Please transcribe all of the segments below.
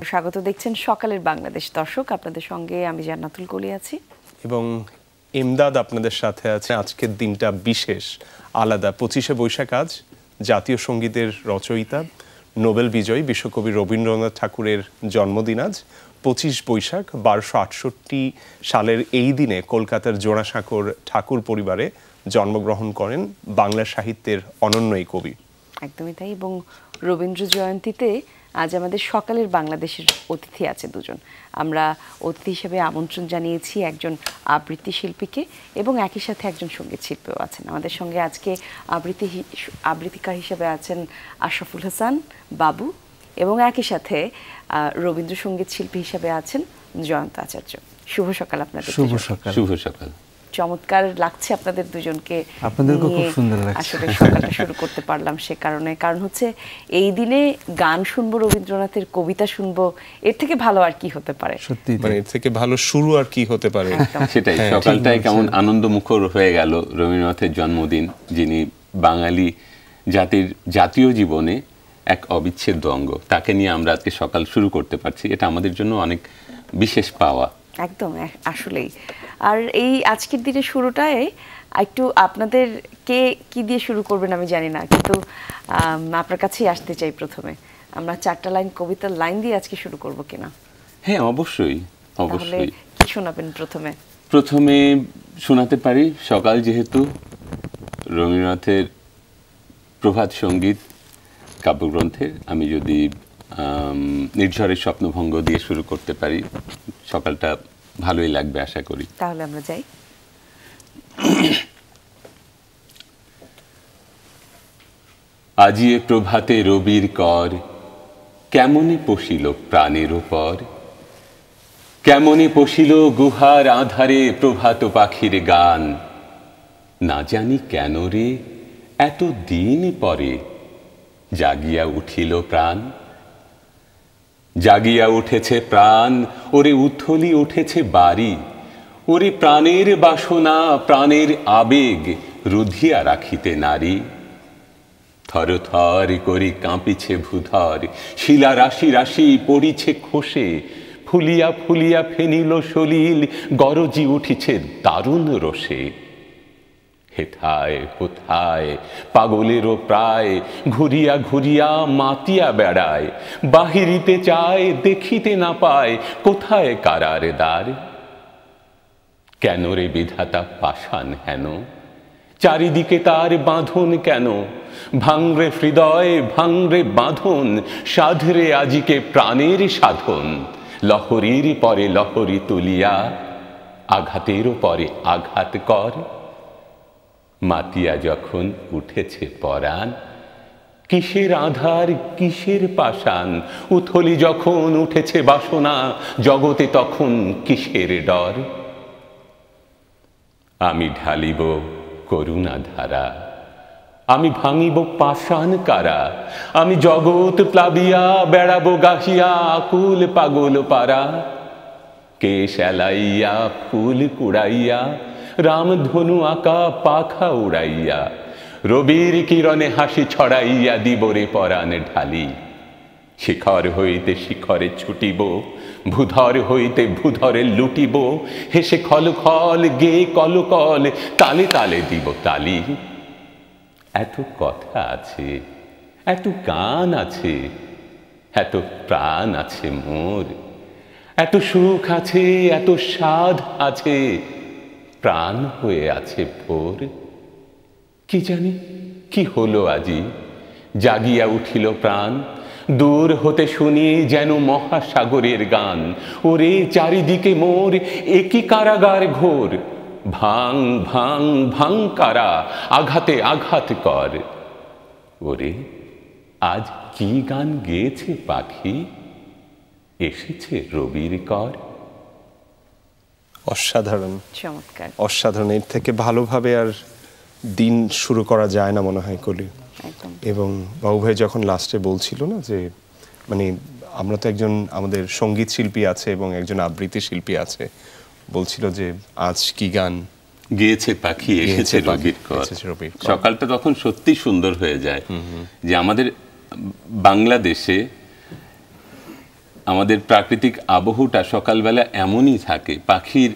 স্বাগত, দেখছেন সকালের বাংলাদেশ। দর্শক, আপনাদের সঙ্গে আমি জান্নাতুল কলি আছি এবং ইমদাদ আপনাদের সাথে আছে। আজকের দিনটা বিশেষ, আলাদা। 25শে বৈশাখ আজ জাতীয় সঙ্গীতের রচয়িতা, নোবেল বিজয়ী বিশ্বকবি রবীন্দ্রনাথ ঠাকুরের জন্মদিন। আজ 25 বৈশাখ 1268 সালের এই দিনে কলকাতার জোড়াসাঁকোর ঠাকুর পরিবারে জন্মগ্রহণ করেন বাংলা সাহিত্যের অনন্য এই কবি। একদমই তাই। এবং রবীন্দ্র জয়ন্তীতে আজ আমাদের সকালের বাংলাদেশের অতিথি আছে দুজন। আমরা অতিথি হিসেবে আমন্ত্রণ জানিয়েছি একজন আবৃত্তি শিল্পীকে এবং একই সাথে একজন সঙ্গীত শিল্পীও আছেন আমাদের সঙ্গে। আজকে আবৃত্তিকার হিসেবে আছেন আশরাফুল হাসান বাবু এবং একই সাথে রবীন্দ্রসঙ্গীত শিল্পী হিসেবে আছেন জয়ন্ত আচার্য। শুভ সকাল আপনাদের। শুভ সকাল। শুভ সকাল। চমৎকার লাগছে আপনাদের দুজনকে। আপনাদেরকে খুব সুন্দর লাগছে। আসলে সকালটা শুরু করতে পারলাম সে কারণ হচ্ছে এই দিনে গান শুনবো, রবীন্দ্রনাথের কবিতা শুনবো, এর থেকে ভালো আর কি হতে পারে? সত্যি মানে এর থেকে ভালো শুরু আর কি হতে পারে? সেটাই, সকালটাই কেমন আনন্দমুখর হয়ে গেল। রবীন্দ্রনাথের জন্মদিন, যিনি বাঙালি জাতির জাতীয় জীবনে এক অবিচ্ছেদ্য অঙ্গ, তাকে নিয়ে আমরা আজকে সকাল শুরু করতে পারছি, এটা আমাদের জন্য অনেক বিশেষ পাওয়া। একদম, আসলেই। আর এই আজকের দিনের শুরুটায় একটু আপনাদের কে কি দিয়ে শুরু করবেন আমি জানি না, কিন্তু আপনার কাছেই আসতে চাই। প্রথমে আমরা 4টা লাইন কবিতার লাইন দিয়ে আজকে শুরু করব কিনা? হ্যাঁ, অবশ্যই অবশ্যই। কি শোনাবেন প্রথমে? প্রথমে শোনাতে পারি, সকাল যেহেতু, রবীন্দ্রনাথের প্রভাত সঙ্গীত কাব্যগ্রন্থের আমি যদি নির্ঝরের স্বপ্নভঙ্গ দিয়ে শুরু করতে পারি, সকালটা ভালোই লাগবে আশা করি। তাহলে আমরা যাই। আজি এ প্রভাতে রবির কর, কেমনে পশিল প্রাণের উপর, কেমনে পশিল গুহার আধারে প্রভাত পাখির গান, না জানি কেন রে এত দিন পরে জাগিয়া উঠিল প্রাণ। জাগিয়া উঠেছে প্রাণ, ওরে উথলি উঠেছে বাড়ি, ওরে প্রাণের বাসনা প্রাণের আবেগ রুধিয়া রাখিতে নারী। থর থর করি কাঁপিছে ভূধর, শিলা রাশি রাশি পড়িছে খসে, ফুলিয়া ফুলিয়া ফেনিল সলিল গরজি উঠিছে দারুণ রোষে। হেথায় কোথায় পাগলেরও প্রায় ঘুরিয়া ঘুরিয়া মাতিয়া বেড়ায়, বাহিরিতে চায় দেখিতে না পায় কোথায় কারার দ্বার। কেন রে বিধাতা পাষাণ হেন, চারিদিকে তার বাঁধন কেন, ভাঙরে হৃদয় ভাঙরে বাঁধন, সাধরে আজিকে প্রাণের সাধন। লহরীর পরে লহরী তুলিয়া আঘাতেরও পরে আঘাত কর। মাতিয়া যখন উঠেছে পরাণ, কিসের আধার কিসের পাষাণ, উথলি যখন উঠেছে বাসনা, জগতে তখন কিসের ডর। আমি ঢালিব করুণা ধারা, আমি ভাঙিব পাষাণ কারা, আমি জগৎ প্লাবিয়া বেড়াবো গাহিয়া আকুল পাগল পারা। কেশ এলাইয়া ফুল কুড়াইয়া, রামধনু আঁকা পাখা উড়াইয়া, রবির কিরণে হাসি ছড়াইয়া দিবরে পরাণ ঢালি। শিখর হইতে শিখরে ছুটিব, ভূধর হইতে ভূধরে লুটিব, হেসে খল খল গে কলকল, তালে তালে দিব তালি। এত কথা আছে, এত গান আছে, এত প্রাণ আছে মোর, এত সুখ আছে, এত সাধ আছে, প্রাণ হয়ে আছে ভোর। কি জানি কি হলো আজি, জাগিয়া উঠিল প্রাণ, দূর হতে শুনি যেন মহাসাগরের গান। ওরে চারিদিকে মোর একই কারাগার ঘোর, ভাঙ ভাঙ ভাঙ কারা, আঘাতে আঘাত কর। ওরে আজ কি গান গেয়েছে পাখি, এসেছে রবির কর। অসাধারণ, চমৎকার, অসাধারণ। এর থেকে ভালোভাবে আর দিন শুরু করা যায় না মনে হয় কলি। এবং বাবু ভাই যখন লাস্টে বলছিল না যে মানে আমরা তো একজন আমাদের সঙ্গীত শিল্পী আছে এবং একজন আবৃত্তি শিল্পী আছে, বলছিল যে আজ কি গান গেয়েছে পাখি, এসেছে রবির কর। সকালটা তখন সত্যি সুন্দর হয়ে যায় যে আমাদের বাংলাদেশে আমাদের প্রাকৃতিক আবহটা সকালবেলা এমনই থাকে, পাখির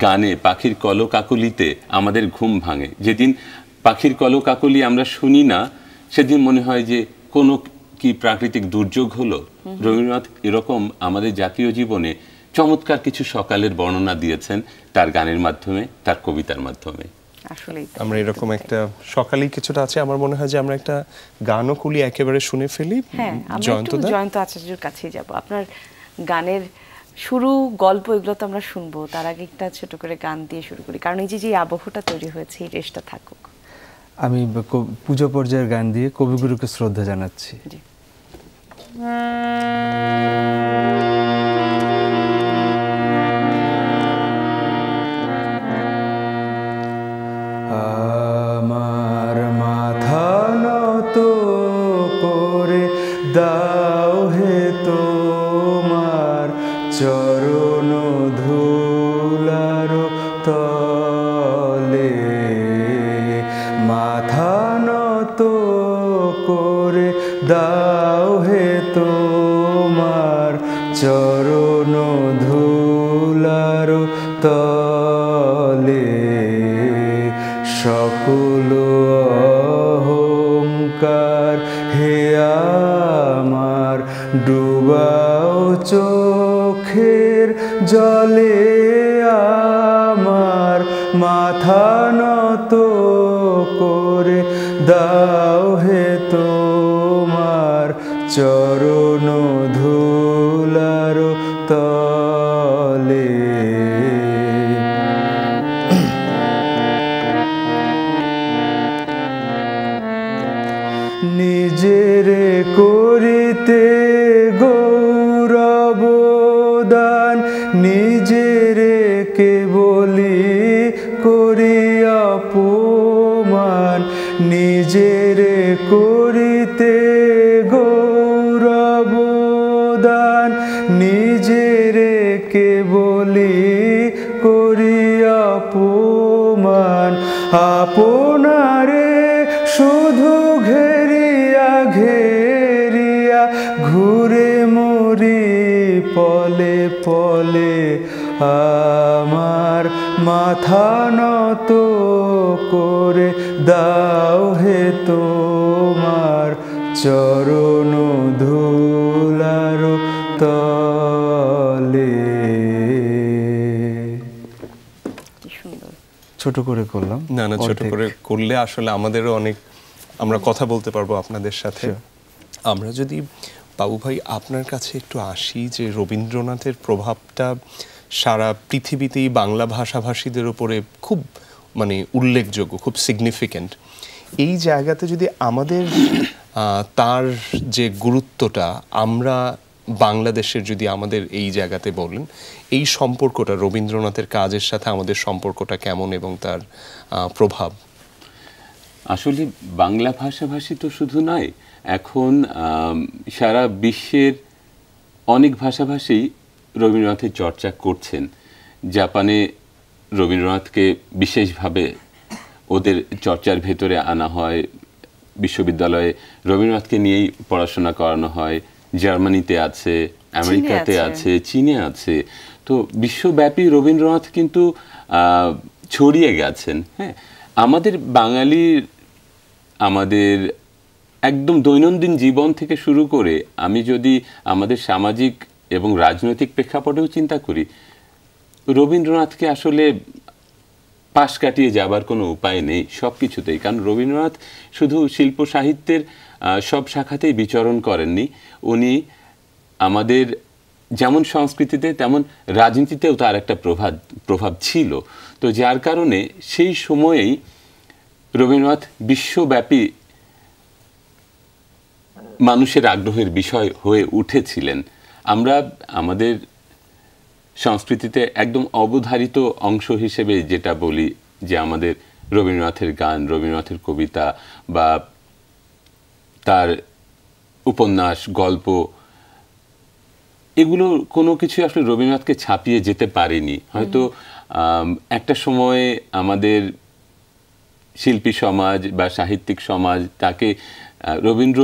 গানে, পাখির কলকাকলিতে আমাদের ঘুম ভাঙে। যেদিন পাখির কলকাকলি আমরা শুনি না, সেদিন মনে হয় যে কোনো কি প্রাকৃতিক দুর্যোগ হলো। রবীন্দ্রনাথ এরকম আমাদের জাতীয় জীবনে চমৎকার কিছু সকালের বর্ণনা দিয়েছেন তার গানের মাধ্যমে, তার কবিতার মাধ্যমে। আমরা এরকম একটা সকালেই কিছুটা আছে, আমার মনে হয় যে আমরা একটা গানও কুলি একেবারে শুনে ফেলি। হ্যাঁ, আমরা একটু জয়ন্ত আচার্যের কাছেই যাব। আপনার গানের শুরু, গল্প এগুলো তো আমরা শুনবো, তার আগে একটা ছোট করে গান দিয়ে শুরু করি, কারণ এই যে আবহটা তৈরি হয়েছে এই রেশটা থাকুক। আমি পুজো পর্যায়ের গান দিয়ে কবিগুরুকে শ্রদ্ধা জানাচ্ছি। জি। আমার মাথা নত করে দাও হে তোমার চরণ ধুলার তলে, মাথা নত করে দাও হে তোমার চরণ ধুলার তলে, সকল অহংকার হে আমার ডুবাও চোখের জলে, আমার মাথা নত করে দাও হে তোমার চরণ ধুলার তলে। নিজেরে করিতে গৌরব দান, নিজেরে কেবলি করি অপমান, নিজেরে করিতে গৌরব দান, নিজেরে কেবলি করি অপমান, আপনারে শুধু ঘেরিয়া ঘেরিয়া ঘুরে মরি পলে পলে, আমার মাথা নত করে দাও হে তোমার চরণ ধুলার তলে। ছোট করে করলাম। না না, ছোট করে করলে আসলে আমাদেরও অনেক, আমরা কথা বলতে পারবো আপনাদের সাথে। আমরা যদি বাবু ভাই আপনার কাছে একটু আসি, যে রবীন্দ্রনাথের প্রভাবটা সারা পৃথিবীতেই বাংলা ভাষাভাষীদের উপরে খুব মানে উল্লেখযোগ্য, খুব সিগনিফিক্যান্ট। এই জায়গাতে যদি আমাদের তার যে গুরুত্বটা আমরা বাংলাদেশের যদি আমাদের এই জায়গাতে বলেন, এই সম্পর্কটা রবীন্দ্রনাথের কাজের সাথে আমাদের সম্পর্কটা কেমন এবং তার প্রভাব। আসলে বাংলা ভাষাভাষী তো শুধু নয়, এখন সারা বিশ্বের অনেক ভাষাভাষী রবীন্দ্রনাথের চর্চা করছেন। জাপানে রবীন্দ্রনাথকে বিশেষভাবে ওদের চর্চার ভেতরে আনা হয়, বিশ্ববিদ্যালয়ে রবীন্দ্রনাথকে নিয়েই পড়াশোনা করানো হয়। জার্মানিতে আছে, আমেরিকাতে আছে, চীনে আছে। তো বিশ্বব্যাপী রবীন্দ্রনাথ কিন্তু ছড়িয়ে গেছেন। হ্যাঁ, আমাদের বাঙালির, আমাদের একদম দৈনন্দিন জীবন থেকে শুরু করে আমি যদি আমাদের সামাজিক এবং রাজনৈতিক প্রেক্ষাপটেও চিন্তা করি, রবীন্দ্রনাথকে আসলে পাশ কাটিয়ে যাবার কোনো উপায় নেই সব কিছুতেই। কারণ রবীন্দ্রনাথ শুধু শিল্প সাহিত্যের সব শাখাতেই বিচরণ করেননি, উনি আমাদের যেমন সংস্কৃতিতে তেমন রাজনীতিতেও তার একটা প্রভাব ছিল। তো যার কারণে সেই সময়েই রবীন্দ্রনাথ বিশ্বব্যাপী মানুষের আগ্রহের বিষয় হয়ে উঠেছিলেন। আমরা আমাদের সংস্কৃতিতে একদম অবধারিত অংশ হিসেবে যেটা বলি যে আমাদের রবীন্দ্রনাথের গান, রবীন্দ্রনাথের কবিতা বা তার উপন্যাস, গল্প, এগুলো কোনো কিছু আসলে রবীন্দ্রনাথকে ছাপিয়ে যেতে পারেনি। হয়তো একটা সময়ে আমাদের শিল্পী সমাজ বা সাহিত্যিক সমাজ তাকে রবীন্দ্র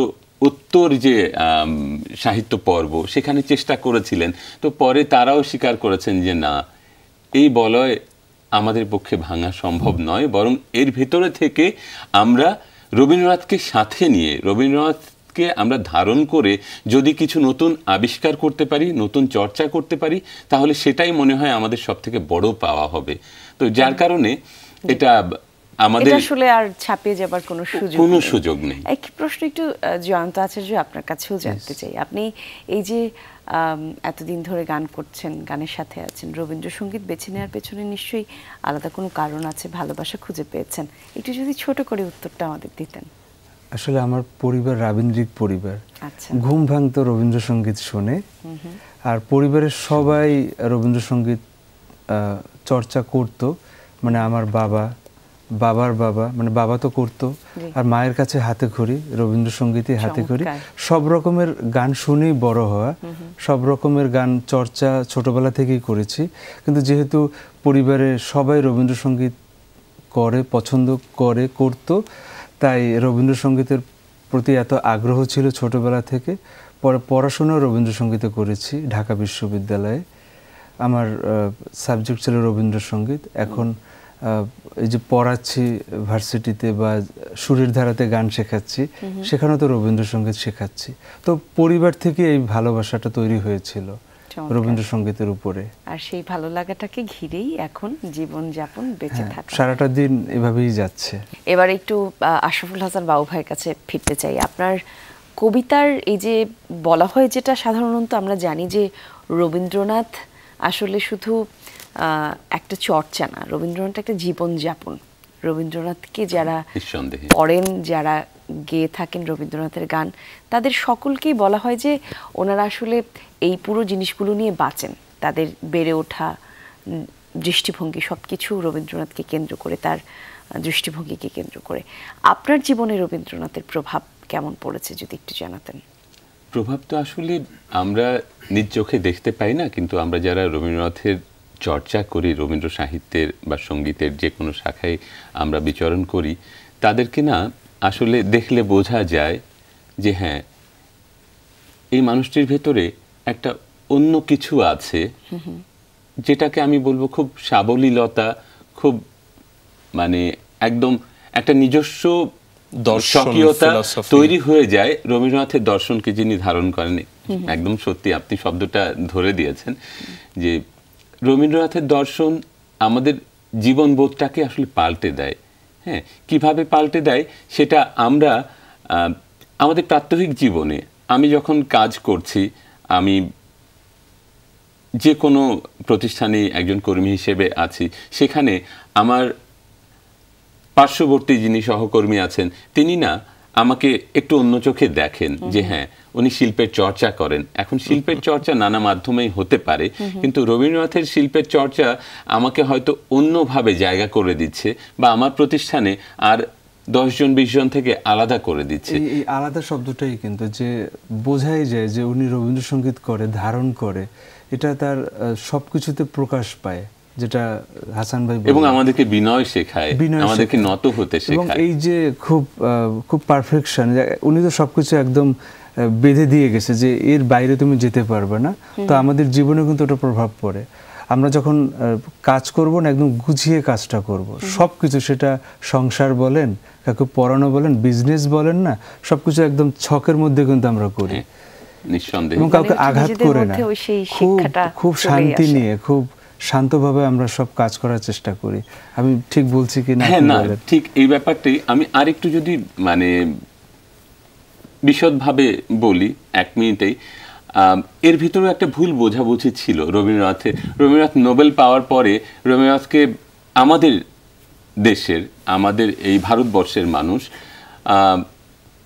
উত্তর যে সাহিত্য পর্ব সেখানে চেষ্টা করেছিলেন, তো পরে তারাও স্বীকার করেছেন যে না, এই বলয় আমাদের পক্ষে ভাঙা সম্ভব নয়, বরং এর ভেতরে থেকে আমরা রবীন্দ্রনাথকে সাথে নিয়ে, রবীন্দ্রনাথকে আমরা ধারণ করে যদি কিছু নতুন আবিষ্কার করতে পারি, নতুন চর্চা করতে পারি, তাহলে সেটাই মনে হয় আমাদের সব থেকে বড় পাওয়া হবে। তো যার কারণে এটা আমাদের আসলে আর ছাপিয়ে যাবার কোনো সুযোগ নেই। এক প্রশ্ন একটু জয়ন্ত আচার্য আপনার কাছেও জানতে চাই, আপনি এই যে এতদিন ধরে গান করছেন, গানের সাথে আছেন, রবীন্দ্রসঙ্গীত বেছে নেওয়ার পেছনে নিশ্চয়ই আলাদা কোনো কারণ আছে, ভালোবাসা খুঁজে পেয়েছেন, একটু যদি ছোট করে উত্তরটা আমাদের দিতেন। আসলে আমার পরিবার রাবীন্দ্রিক পরিবার, ঘুম ভাঙতো রবীন্দ্রসঙ্গীত শুনে, আর পরিবারের সবাই রবীন্দ্রসঙ্গীত চর্চা করত, মানে আমার বাবার বাবা, মানে বাবা তো করতো, আর মায়ের কাছে হাতে খড়ি, রবীন্দ্রসঙ্গীতই হাতে খড়ি, সব রকমের গান শুনেই বড় হওয়া, সব রকমের গান চর্চা ছোটবেলা থেকেই করেছি। কিন্তু যেহেতু পরিবারে সবাই রবীন্দ্রসঙ্গীত করে, পছন্দ করতো, তাই রবীন্দ্রসঙ্গীতের প্রতি এত আগ্রহ ছিল ছোটবেলা থেকে। পরে পড়াশোনাও রবীন্দ্রসঙ্গীতে করেছি ঢাকা বিশ্ববিদ্যালয়ে। আমার সাবজেক্ট ছিল রবীন্দ্রসঙ্গীত। এখন এই যে পড়াচ্ছি ভার্সিটিতে বা সুরের ধারাতে গান শেখাচ্ছি, সেখানেও তো রবীন্দ্রসঙ্গীত শেখাচ্ছি। তো পরিবার থেকে এই ভালোবাসাটা তৈরি হয়েছিল রবীন্দ্রসঙ্গীতের উপরে, আর সেই ভালো লাগাটাকে ঘিরেই এখন জীবন যাপন বেঁচে থাকা, সারাটা দিন এভাবেই যাচ্ছে। এবার একটু আশরাফুল হাসান বাবু ভাইয়ের কাছে ফিরতে চাই। আপনার কবিতার এই যে বলা হয়, যেটা সাধারণত আমরা জানি যে রবীন্দ্রনাথ আসলে শুধু একটা চর্চা না, রবীন্দ্রনাথ একটা জীবনযাপন। রবীন্দ্রনাথকে যারা পড়েন, যারা গেয়ে থাকেন রবীন্দ্রনাথের গান, তাদের সকলকেই বলা হয় যে ওনারা আসলে এই পুরো জিনিসগুলো নিয়ে বাঁচেন। তাদের বেড়ে ওঠা দৃষ্টিভঙ্গি সব কিছু রবীন্দ্রনাথকে কেন্দ্র করে, তার দৃষ্টিভঙ্গিকে কেন্দ্র করে। আপনার জীবনে রবীন্দ্রনাথের প্রভাব কেমন পড়েছে যদি একটু জানাতেন। প্রভাব তো আসলে আমরা নিজ চোখে দেখতে পাই না, কিন্তু আমরা যারা রবীন্দ্রনাথের চর্চা করি, রবীন্দ্র সাহিত্যের বা সঙ্গীতের যে কোনো শাখায় আমরা বিচরণ করি, তাদেরকে না আসলে দেখলে বোঝা যায় যে হ্যাঁ, এই মানুষটির ভেতরে একটা অন্য কিছু আছে, যেটাকে আমি বলবো খুব সাবলীলতা, খুব মানে একদম একটা নিজস্ব স্বকীয়তা তৈরি হয়ে যায় রবীন্দ্রনাথের দর্শনকে যিনি ধারণ করেন। একদম সত্যি আপনি শব্দটা ধরে দিয়েছেন যে রবীন্দ্রনাথের দর্শন আমাদের জীবনবোধটাকে আসলে পাল্টে দেয়। হ্যাঁ, কিভাবে পাল্টে দেয় সেটা আমরা আমাদের প্রাত্যহিক জীবনে, আমি যখন কাজ করছি, আমি যে কোনো প্রতিষ্ঠানে একজন কর্মী হিসেবে আছি, সেখানে আমার পার্শ্ববর্তী যিনি সহকর্মী আছেন, তিনি না আমাকে একটু অন্য চোখে দেখেন যে হ্যাঁ, উনি শিল্পের চর্চা করেন। এখন শিল্পের চর্চা নানা মাধ্যমেই হতে পারে, কিন্তু রবীন্দ্রনাথের শিল্পের চর্চা আমাকে হয়তো অন্যভাবে জায়গা করে দিচ্ছে, বা আমার প্রতিষ্ঠানে আর 10 জন 20 জন থেকে আলাদা করে দিচ্ছে। এই আলাদা শব্দটাই কিন্তু যে বোঝাই যায় যে উনি রবীন্দ্রসঙ্গীত করে, ধারণ করে, এটা তার সবকিছুতে প্রকাশ পায়, যেটা হাসান ভাই এবং আমাদেরকে বিনয় শেখায়, আমাদেরকে নত হতে শেখায়। এবং এই যে খুব পারফেকশন, উনি তো সবকিছু একদম বেঁধে দিয়ে গেছে যে এর বাইরে তুমি যেতে পারবে না। তো আমাদের জীবনে কিন্তু ওটা প্রভাব পড়ে। আমরা যখন কাজ করব না, একদম গুছিয়ে কাজটা করব, সবকিছু, সেটা সংসার বলেন, কাউকে পড়ানো বলেন, বিজনেস বলেন, না সবকিছু একদম ছকের মধ্যে কিন্তু আমরা করি, নিঃসন্দেহে, এবং কাউকে আঘাত করে না, খুব শান্তি নিয়ে, খুব শান্তভাবে আমরা সব কাজ করার চেষ্টা করি। আমি ঠিক বলছি কি না? হ্যাঁ, না ঠিক এই ব্যাপারটাই আমি আরেকটু যদি মানে বিশদভাবে বলি 1 মিনিটেই। এর ভিতরে একটা ভুল বোঝাবুঝি ছিল রবীন্দ্রনাথ নোবেল পাওয়ার পরে রবীন্দ্রনাথকে আমাদের দেশের, আমাদের এই ভারতবর্ষের মানুষ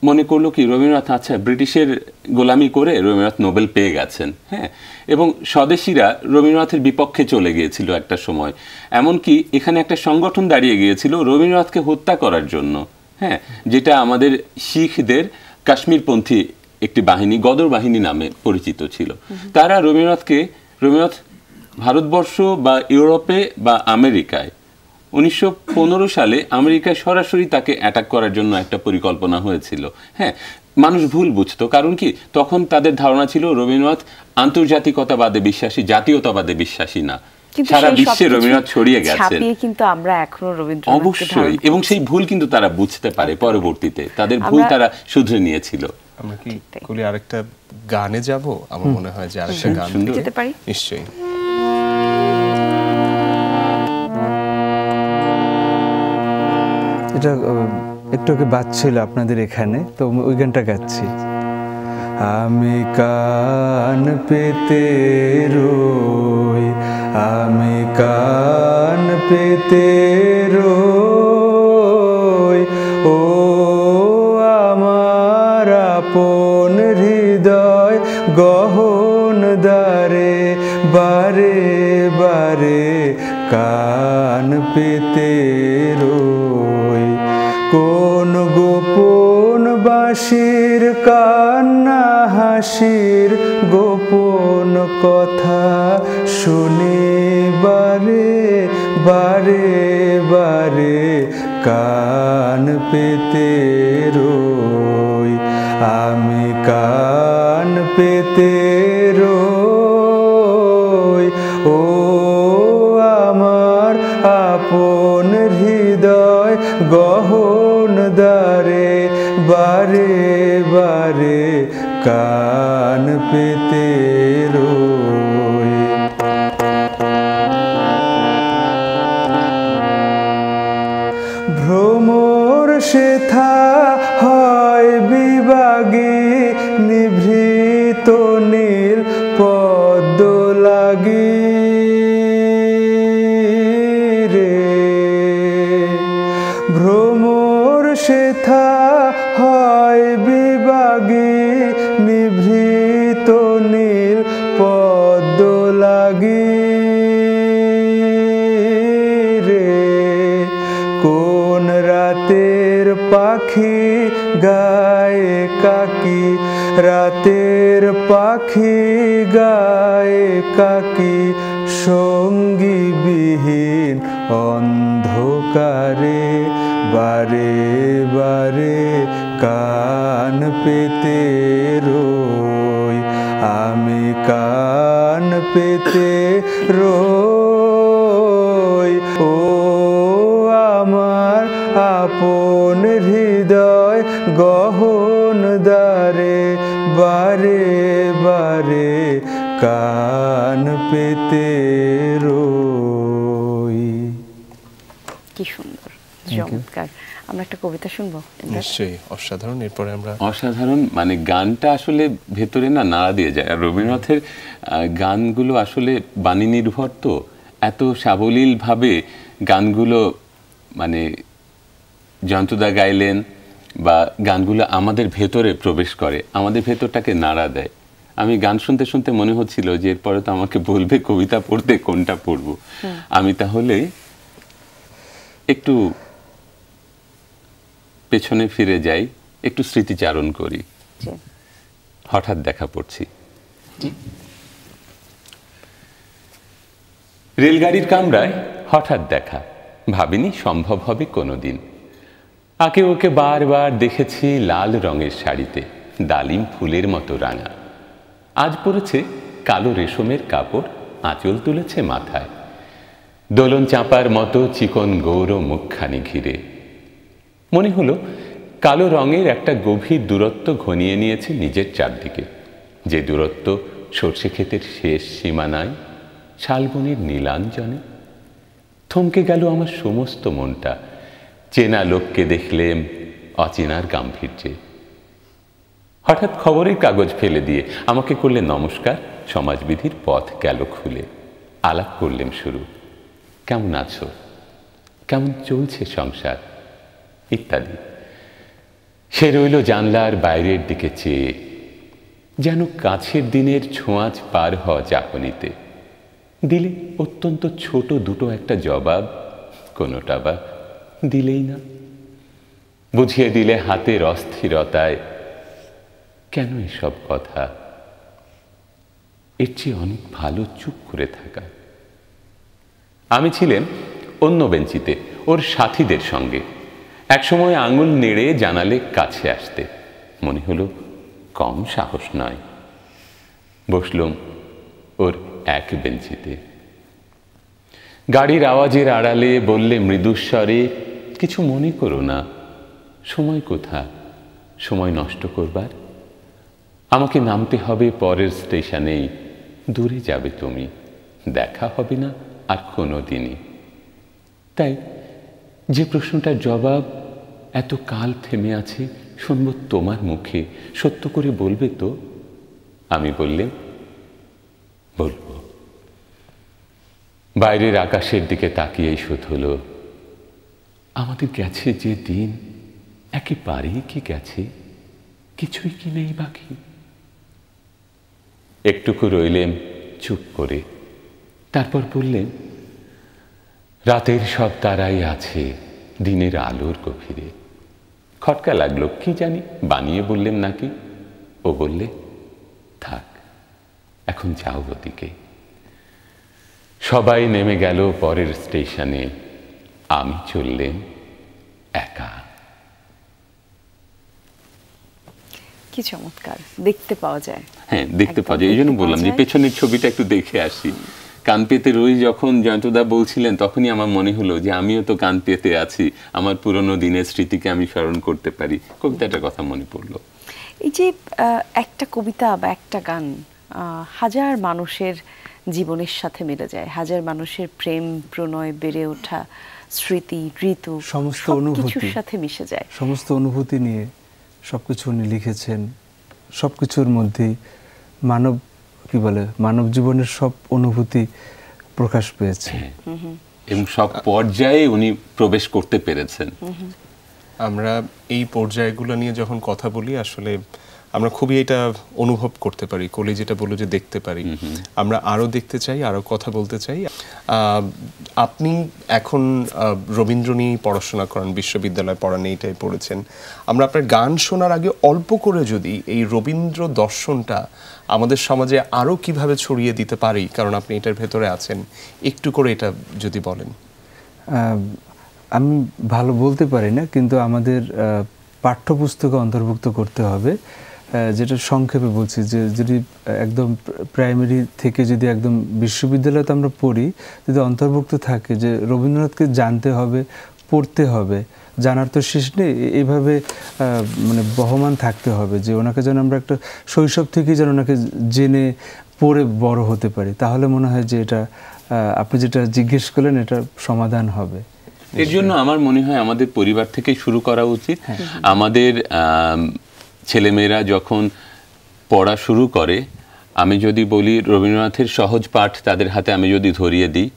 মনে করলো কি রবীন্দ্রনাথ আচ্ছা ব্রিটিশের গোলামি করে রবীন্দ্রনাথ নোবেল পেয়ে গেছেন। হ্যাঁ, এবং স্বদেশীরা রবীন্দ্রনাথের বিপক্ষে চলে গিয়েছিল একটা সময়, এমনকি এখানে একটা সংগঠন দাঁড়িয়ে গিয়েছিল রবীন্দ্রনাথকে হত্যা করার জন্য। হ্যাঁ, যেটা আমাদের শিখদের কাশ্মীরপন্থী একটি বাহিনী, গদর বাহিনী নামে পরিচিত ছিল। তারা রবীন্দ্রনাথ ভারতবর্ষ বা ইউরোপে বা আমেরিকায় 1915 সালে আমেরিকায় সরাসরি তাকে অ্যাটাক করার জন্য একটা পরিকল্পনা হয়েছিল। হ্যাঁ, মানুষ ভুল বুঝতো, কারণ কি তখন তাদের ধারণা ছিল রবীন্দ্রনাথ আন্তর্জাতিকতাবাদে বিশ্বাসী, জাতীয়তাবাদে বিশ্বাসী না। সারা বিশ্বে রবীন্দ্রনাথ ছড়িয়ে গেছেন, কিন্তু আমরা এখনো রবীন্দ্রনাথকে অবশ্যই, এবং সেই ভুল কিন্তু তারা বুঝতে পারে পরবর্তীতে, তাদের ভুল তারা শুধরে নিয়েছিল। আমরা কি কলি আরেকটা গানে যাব? আমার মনে হয় যে আরেকটা গান যেতে পারি নিশ্চয়ই। এটা একটু আগে বাজছিল আপনাদের এখানে, তো ওই গানটা গাচ্ছি। আমি কান পেতে রই, আমি কান পেতে রই, ও আমার আপন হৃদয় গহন দ্বারে, বারে বারে কান পেতে রই। কোন গোপন বাঁশির কান্না হাসির গোপন কথা শুনি বারে বারে বারে কান পেতে রই, আমি কান পেতে রই, ও আমার আপন হৃদয় গহন দ্বারে, বারে বারে কান পেতে রই। ভ্রমর সেথা হয় বিভাগী, নিভৃত নীল পদ্ম লাগি রে। ভ্রমর সেথা হয় বিভাগী, নিভৃত নীল পদ্ম লাগি রে। কোন রাতের পাখি গায়ে কাকি, রাতের পাখি গায়ে কাকি, সঙ্গী বিহীন অন্ধকারে, বারে বারে কান পেতে রই, আমি কান পেতে রই, ও আমার আপন হৃদয় গহন দ্বারে, বারে বারে কান পেতে রই। কি সুন্দর, চমৎকার। আমরা একটা কবিতা শুনবো। নিশ্চয়ই, অসাধারণ। এরপরে আমরা অসাধারণ, মানে গানটা আসলে ভেতরে না নাড়া দিয়ে যায়। আর রবীন্দ্রনাথের গানগুলো আসলে বাণী নির্ভর, তো এত সাবলীলভাবে গানগুলো, মানে জয়ন্তদা গাইলেন বা গানগুলো আমাদের ভেতরে প্রবেশ করে, আমাদের ভেতরটাকে নাড়া দেয়। আমি গান শুনতে শুনতে মনে হচ্ছিল যে এরপরে তো আমাকে বলবে কবিতা পড়তে, কোনটা পড়বো। আমি তাহলে একটু পেছনে ফিরে যাই, একটু স্মৃতিচারণ করি। হঠাৎ দেখা পড়ছি। রেলগাড়ির কামরায় হঠাৎ দেখা, ভাবিনি সম্ভব হবে কোনোদিন। আগে ওকে বারবার দেখেছি লাল রঙের শাড়িতে, ডালিম ফুলের মতো রাঙা। আজ পরেছে কালো রেশমের কাপড়, আঁচল তুলেছে মাথায়, দোলন চাঁপার মতো চিকন গৌর মুখখানি ঘিরে। মনে হলো কালো রঙের একটা গভীর দূরত্ব ঘনিয়ে নিয়েছে নিজের চারদিকে, যে দূরত্ব সর্ষে ক্ষেতের শেষ সীমানায়, শালবনের নীলাঞ্জনে। থমকে গেল আমার সমস্ত মনটা, চেনা লোককে দেখলেম অচেনার গাম্ভীর্যে। হঠাৎ খবরের কাগজ ফেলে দিয়ে আমাকে করলে নমস্কার, সমাজবিধির পথ গেল খুলে। আলাপ করলেম শুরু, কেমন আছো, কেমন চলছে সংসার, ইত্যাদি। সে রইল জানলার বাইরের দিকে চেয়ে, যেন কাছের দিনের ছোঁয়াচ পার হওয়া চাহনিতে। দিলে অত্যন্ত ছোট দুটো একটা জবাব, কোনোটা বা দিলেই না। বুঝিয়ে দিলে হাতের অস্থিরতায়, কেন এসব কথা, এর চেয়ে অনেক ভালো চুপ করে থাকা। আমি ছিলেন অন্য বেঞ্চিতে ওর সাথীদের সঙ্গে। একসময় আঙুল নেড়ে জানালে কাছে আসতে, মনে হলো কম সাহস নয়। বসলুম ওর এক বেঞ্চিতে। গাড়ির আওয়াজের আড়ালে বললে মৃদুস্বরে, কিছু মনে করো না, সময় কোথা সময় নষ্ট করবার? আমাকে নামতে হবে পরের স্টেশনেই, দূরে যাবে তুমি, দেখা হবে না আর কোনো দিনই। তাই যে প্রশ্নটার জবাব এত কাল থেমে আছে শুনব তোমার মুখে, সত্য করে বলবে তো? আমি বললেন বলবো। বাইরের আকাশের দিকে তাকিয়েই শোধ হলো, আমাদের গেছে যে দিন একেবারেই কি গেছে, কিছুই কি নেই বাকি। একটুকু রইলেন চুপ করে, তারপর বললেন, রাতের সব তারাই আছে দিনের আলোর গভীরে। খটকা লাগলো, কি জানি বানিয়ে বললেন নাকি। ও বললে, থাক এখন যাও ওদিকে। সবাই নেমে গেল পরের স্টেশনে, আমি চললেন একা। কি চমৎকার, দেখতে পাওয়া যায়। হ্যাঁ, দেখতে পাওয়া যায়, এই জন্য বললাম যে পেছনের ছবিটা একটু দেখে আসি। কান পেতে রই যখন জয়ন্তদা বলছিলেন, তখনই আমার মনে হলো যে আমিও তো কান পেতে আছি, আমার পুরনো দিনের স্মৃতিকে আমি স্মরণ করতে পারি। কবিতাটার কথা মনে পড়লো। এই যে একটা কবিতা বা একটা গান হাজার মানুষের জীবনের সাথে মিলে যায়, হাজার মানুষের প্রেম প্রণয়, বেড়ে ওঠা স্মৃতি, ঋতু, সমস্ত অনুভূতির সাথে মিশে যায়। সমস্ত অনুভূতি নিয়ে সবকিছু উনি লিখেছেন। সবকিছুর মধ্যেই মানব জীবনের সব অনুভূতি প্রকাশ পেয়েছে এবং সব পর্যায়ে উনি প্রবেশ করতে পেরেছেন। আমরা এই পর্যায়গুলো নিয়ে যখন কথা বলি, আসলে আমরা খুবই এটা অনুভব করতে পারি। কলি যেটা বললো যে দেখতে পারি, আমরা আরো দেখতে চাই, আরো কথা বলতে চাই। আপনি এখন রবীন্দ্র নিয়ে পড়াশোনা করেন, বিশ্ববিদ্যালয়ে পড়ান, এইটাই পড়েছেন। আমরা আপনার গান শোনার আগে অল্প করে যদি এই রবীন্দ্র দর্শনটা আমাদের সমাজে আরো কিভাবে ছড়িয়ে দিতে পারি, কারণ আপনি এটার ভেতরে আছেন, একটু করে এটা যদি বলেন। আমি ভালো বলতে পারি না, কিন্তু আমাদের পাঠ্যপুস্তকে অন্তর্ভুক্ত করতে হবে। যেটা সংক্ষেপে বলছি, যে যদি একদম প্রাইমারি থেকে যদি একদম বিশ্ববিদ্যালয়তে আমরা পড়ি, যদি অন্তর্ভুক্ত থাকে যে রবীন্দ্রনাথকে জানতে হবে, পড়তে হবে, জানার তো শেষ নেই, এইভাবে মানে বহমান থাকতে হবে যে ওনাকে যেন আমরা একটা শৈশব থেকেই যেন ওনাকে জেনে পড়ে বড় হতে পারি। তাহলে মনে হয় যে এটা আপনি যেটা জিজ্ঞেস করলেন, এটা সমাধান হবে। এর জন্য আমার মনে হয় আমাদের পরিবার থেকে শুরু করা উচিত। আমাদের ছেলেমেয়েরা যখন পড়া শুরু করে, আমি যদি বলি রবীন্দ্রনাথের সহজ পাঠ তাদের হাতে আমি যদি ধরিয়ে দিই,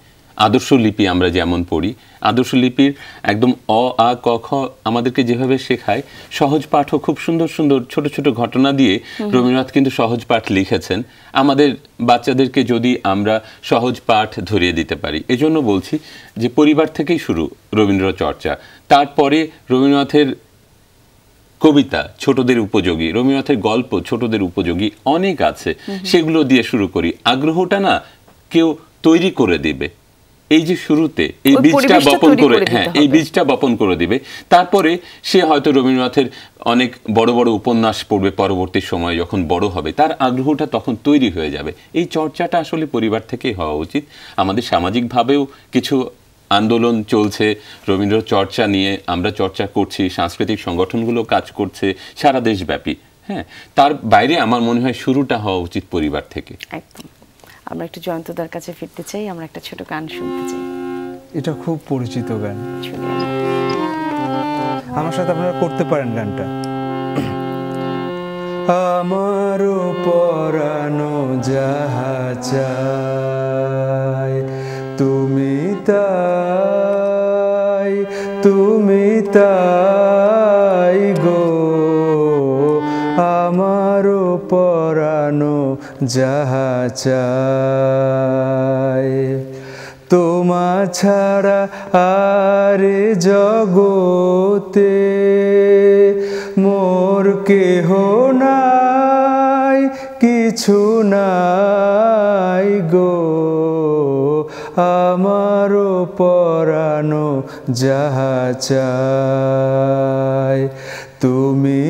আদর্শ লিপি আমরা যেমন পড়ি, আদর্শ লিপির একদম অ আ ক খ আমাদেরকে যেভাবে শেখায়, সহজ পাঠও খুব সুন্দর সুন্দর ছোট ছোট ঘটনা দিয়ে রবীন্দ্রনাথ কিন্তু সহজ পাঠ লিখেছেন। আমাদের বাচ্চাদেরকে যদি আমরা সহজ পাঠ ধরিয়ে দিতে পারি, এজন্য বলছি যে পরিবার থেকেই শুরু রবীন্দ্র চর্চা। তারপরে রবীন্দ্রনাথের কবিতা ছোটদের উপযোগী, রবীন্দ্রনাথের গল্প ছোটদের উপযোগী অনেক আছে, সেগুলো দিয়ে শুরু করি। আগ্রহটা না কেউ তৈরি করে দিবে, এই যে শুরুতে এই বীজটা বপন করে, হ্যাঁ এই বীজটা বপন করে দিবে। তারপরে সে হয়তো রবীন্দ্রনাথের অনেক বড় বড় উপন্যাস পড়বে পরবর্তী সময়, যখন বড় হবে তার আগ্রহটা তখন তৈরি হয়ে যাবে। এই চর্চাটা আসলে পরিবার থেকেই হওয়া উচিত। আমাদের সামাজিকভাবেও কিছু আন্দোলন চলছে রবীন্দ্র চর্চা নিয়ে, আমরা চর্চা করছি, সাংস্কৃতিক সংগঠনগুলো কাজ করছে সারা দেশব্যাপী। হ্যাঁ, তার বাইরে আমার মনে হয় শুরুটা হওয়া উচিত পরিবার থেকে। একদম। আমরা একটু জয়ন্তদার কাছে ফিরতে চাই, আমরা একটা ছোট গান শুনতে চাই। এটা খুব পরিচিত গান, আমার সাথে আপনারা করতে পারেন গানটা। আমারও পরানো যাহা চাই, তুমি তাই, তুমি তাই গো, আমারও পরানো যাহা চাই, তোমা ছাড়া আর জগতে মোর কেহ নাই, কিছু নাই গো, আমারও পরানো যাহা চায় তুমি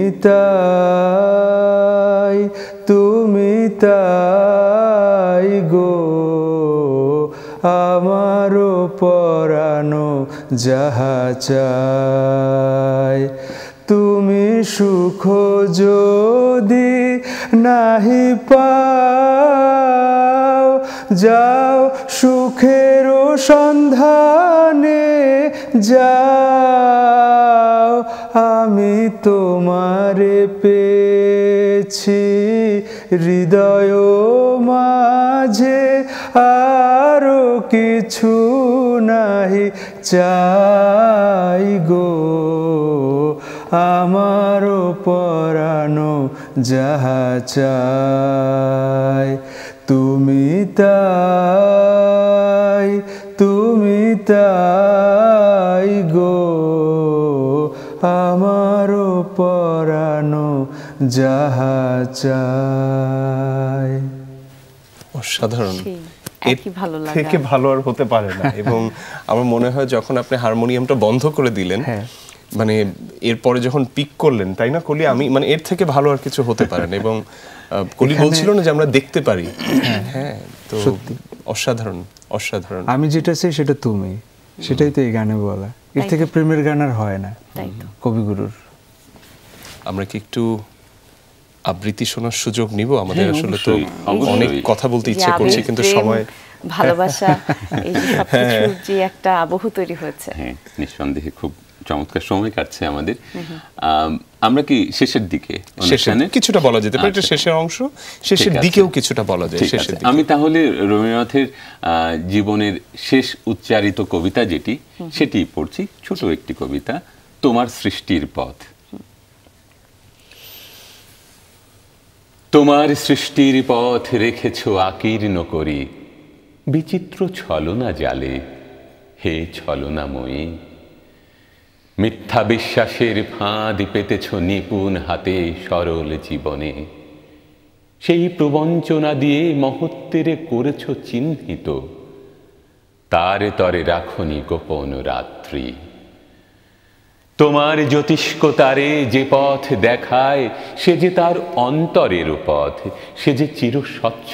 তাই গো আমারও পরানো যাহা চায় তুমি সুখ যদি নাহি পাও যাও সুখের সন্ধানে যাও আমি তোমারে পেয়েছি হৃদয় মাঝে আরো কিছু নাহি চাই গো আমারও পরানো যাহা চায় তুমি তাই গো আমারও পরানো যাহা চায়। অসাধারণ, এর থেকে ভালো আর হতে পারে না। এবং আমার মনে হয় যখন আপনি হারমোনিয়ামটা বন্ধ করে দিলেন, মানে এরপরে যখন পিক করলেন, তাই না কলি, আমি মানে এর থেকে ভালো আর কিছু হতে পারে না। এবং কলি বলছিল না যে আমরা দেখতে পারি, হ্যাঁ, তো অসাধারণ অসাধারণ। আমি যেটা চাই সেটা তুমি, সেটাই তো এই গানে বলা। এর থেকে প্রেমের গান আর হয় না কবিগুরুর। আমরা কি একটু আবৃত্তি শোনার সুযোগ নিব? আমাদের আসলে তো অনেক কথা বলতে ইচ্ছে করছে, কিন্তু সময়, ভালোবাসা, এই সবকিছুর যে একটা আবহ তৈরি হয়েছে, হ্যাঁ নিঃসন্দেহে খুব চমৎকার সময় কাটছে আমাদের। আমরা কি শেষের দিকে কিছুটা বলা যেতে পারে, এটা শেষের অংশ, শেষের দিকেও কিছুটা বলা যায়। শেষের দিকে আমি তাহলে রবীন্দ্রনাথের জীবনের শেষ উচ্চারিত কবিতা যেটি, সেটি পড়ছি। ছোট একটি কবিতা, তোমার সৃষ্টির পথ। তোমার সৃষ্টির পথ রেখেছ আকীর্ণ করি বিচিত্র ছলনা জালে, হে ছলনাময়ী। মিথ্যা বিশ্বাসের ফাঁদ পেতেছ নিপুণ হাতে সরল জীবনে, সেই প্রবঞ্চনা দিয়ে মহত্বের করেছ চিহ্নিত, তারে তরে রাখনি গোপন রাত্রি। তোমার জ্যোতিষ্ক তারে যে পথ দেখায়, সে যে তার অন্তরের পথ, সে যে চিরস্বচ্ছ।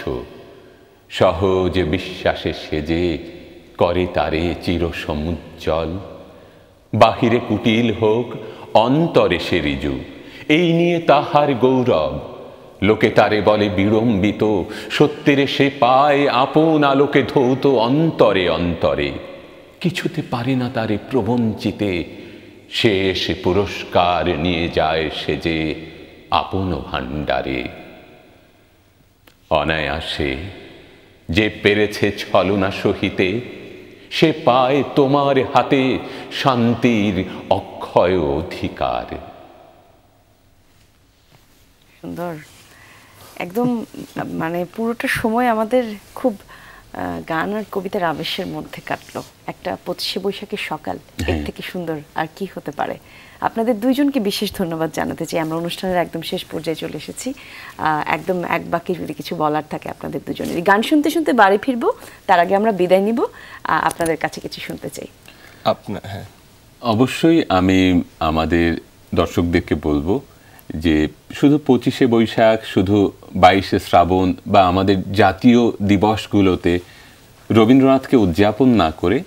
সহজ বিশ্বাসে সে যে করে তারে চিরসমুজ্জ্বল। বাহিরে কুটিল হোক, অন্তরে সে ঋজু, এই নিয়ে তাহার গৌরব। লোকে তারে বলে বিড়ম্বিত, সত্যের সে পায় আপন আলোকে ধৌত অন্তরে অন্তরে। কিছুতে পারে না তারে প্রবঞ্চিতে, শেষ পুরস্কার নিয়ে যায় সে যে আপন ভাণ্ডারে। অনায়াসে যে পেরেছে ছলনা সহিতে, সে পায় তোমার হাতে শান্তির অক্ষয় অধিকার। সুন্দর, একদম মানে পুরোটা সময় আমাদের খুব গান আর কবিতার আবেশের মধ্যে কাটলো। একটা 25শে বৈশাখের সকাল, এর থেকে সুন্দর আর কি হতে পারে। আপনাদের দুইজনকে বিশেষ ধন্যবাদ জানাতে চাই। আমরা অনুষ্ঠানের একদম শেষ পর্যায়ে চলে এসেছি। একদম এক বাক্যে যদি কিছু বলার থাকে আপনাদের দুজনের। গান শুনতে শুনতে বাড়ি ফিরবো, তার আগে আমরা বিদায় নিব। আপনাদের কাছে কিছু শুনতে চাই। হ্যাঁ, অবশ্যই আমি আমাদের দর্শকদেরকে বলবো যে শুধু 25শে বৈশাখ, শুধু 22শে শ্রাবণ বা আমাদের জাতীয় দিবসগুলোতে রবীন্দ্রনাথকে উদযাপন না করে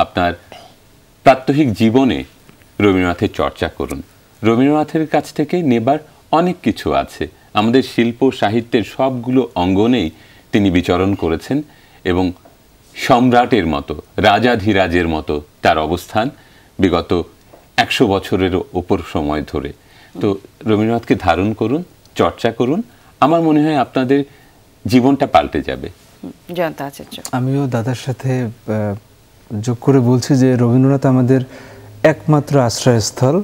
আপনার প্রাত্যহিক জীবনে রবীন্দ্রনাথের চর্চা করুন। রবীন্দ্রনাথের কাছ থেকে নেবার অনেক কিছু আছে। আমাদের শিল্প সাহিত্যের সবগুলো অঙ্গনেই তিনি বিচরণ করেছেন এবং সম্রাটের মতো, রাজাধিরাজের মতো তার অবস্থান বিগত 100 বছরেরও ওপর সময় ধরে। তো রবীন্দ্রনাথকে ধারণ করুন, চর্চা করুন, আমার মনে হয় আপনাদের জীবনটা পাল্টে যাবে। জয়ন্ত আচার্য, আমিও দাদার সাথে যোগ করে বলছি যে রবীন্দ্রনাথ আমাদের একমাত্র আশ্রয়স্থল,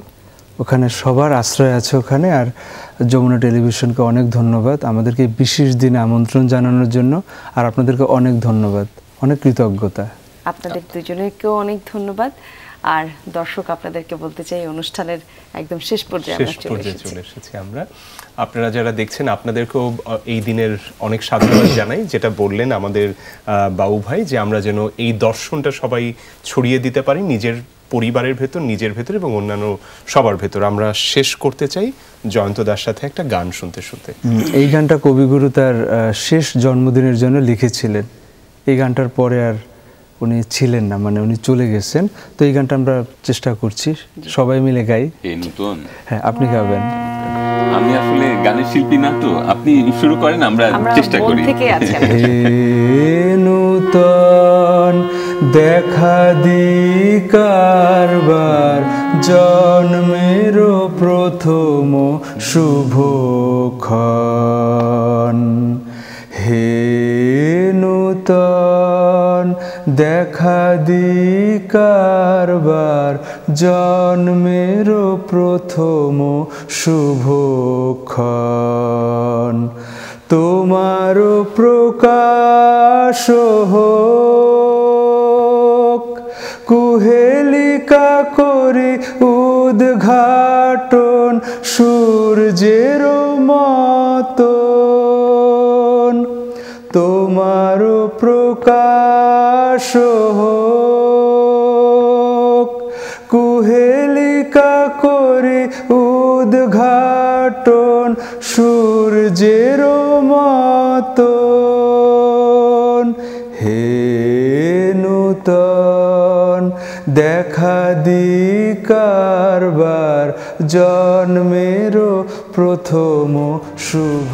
ওখানে সবার আশ্রয় আছে ওখানে। আর যমুনা টেলিভিশনকে অনেক ধন্যবাদ আমাদেরকে বিশেষ দিনে আমন্ত্রণ জানানোর জন্য, আর আপনাদেরকে অনেক ধন্যবাদ, অনেক কৃতজ্ঞতা। আপনাদের দুজনেরকেও অনেক ধন্যবাদ। আর দর্শক আপনাদেরকে বলতে চাই অনুষ্ঠানের একদম শেষ পর্যায়ে আমরা চলে এসেছি আমরা। আপনারা যারা দেখছেন আপনাদেরকেও এই দিনের অনেক সাধুবাদ জানাই, যেটা বললেন আমাদের বাবু ভাই, যে আমরা যেন এই দর্শনটা সবাই ছড়িয়ে দিতে পারি নিজের পরিবারের ভেতর, নিজের ভেতর এবং অন্যান্য সবার ভেতর। আমরা শেষ করতে চাই জয়ন্ত দার সাথে একটা গান শুনতে শুনতে। এই গানটা কবিগুরু তার শেষ জন্মদিনের জন্য লিখেছিলেন। এই গানটার পরে আর উনি ছিলেন না, মানে উনি চলে গেছেন। তো এই গানটা আমরা চেষ্টা করছি সবাই মিলে গাই। নতুন, হ্যাঁ আপনি গাবেন। আমি আসলে গানের শিল্পী না, তো আপনি শুরু করেন, আমরা চেষ্টা করি। নূতন দেখা দি কারবার, জন্মের প্রথম শুভক্ষণ। হে নূতন দেখা দি কারবার, জন্মের প্রথম শুভক্ষণ। তোমার প্রকাশ হোক, কুহেলিকা করি উদ্ঘাটন সূর্যের মতন। তোমার প্রকাশ হোক, কুহেলিকা করি উদ্ঘাটন সূর্যের মতন। হে নূতন দেখা দি কারবার, জন্মের প্রথম শুভ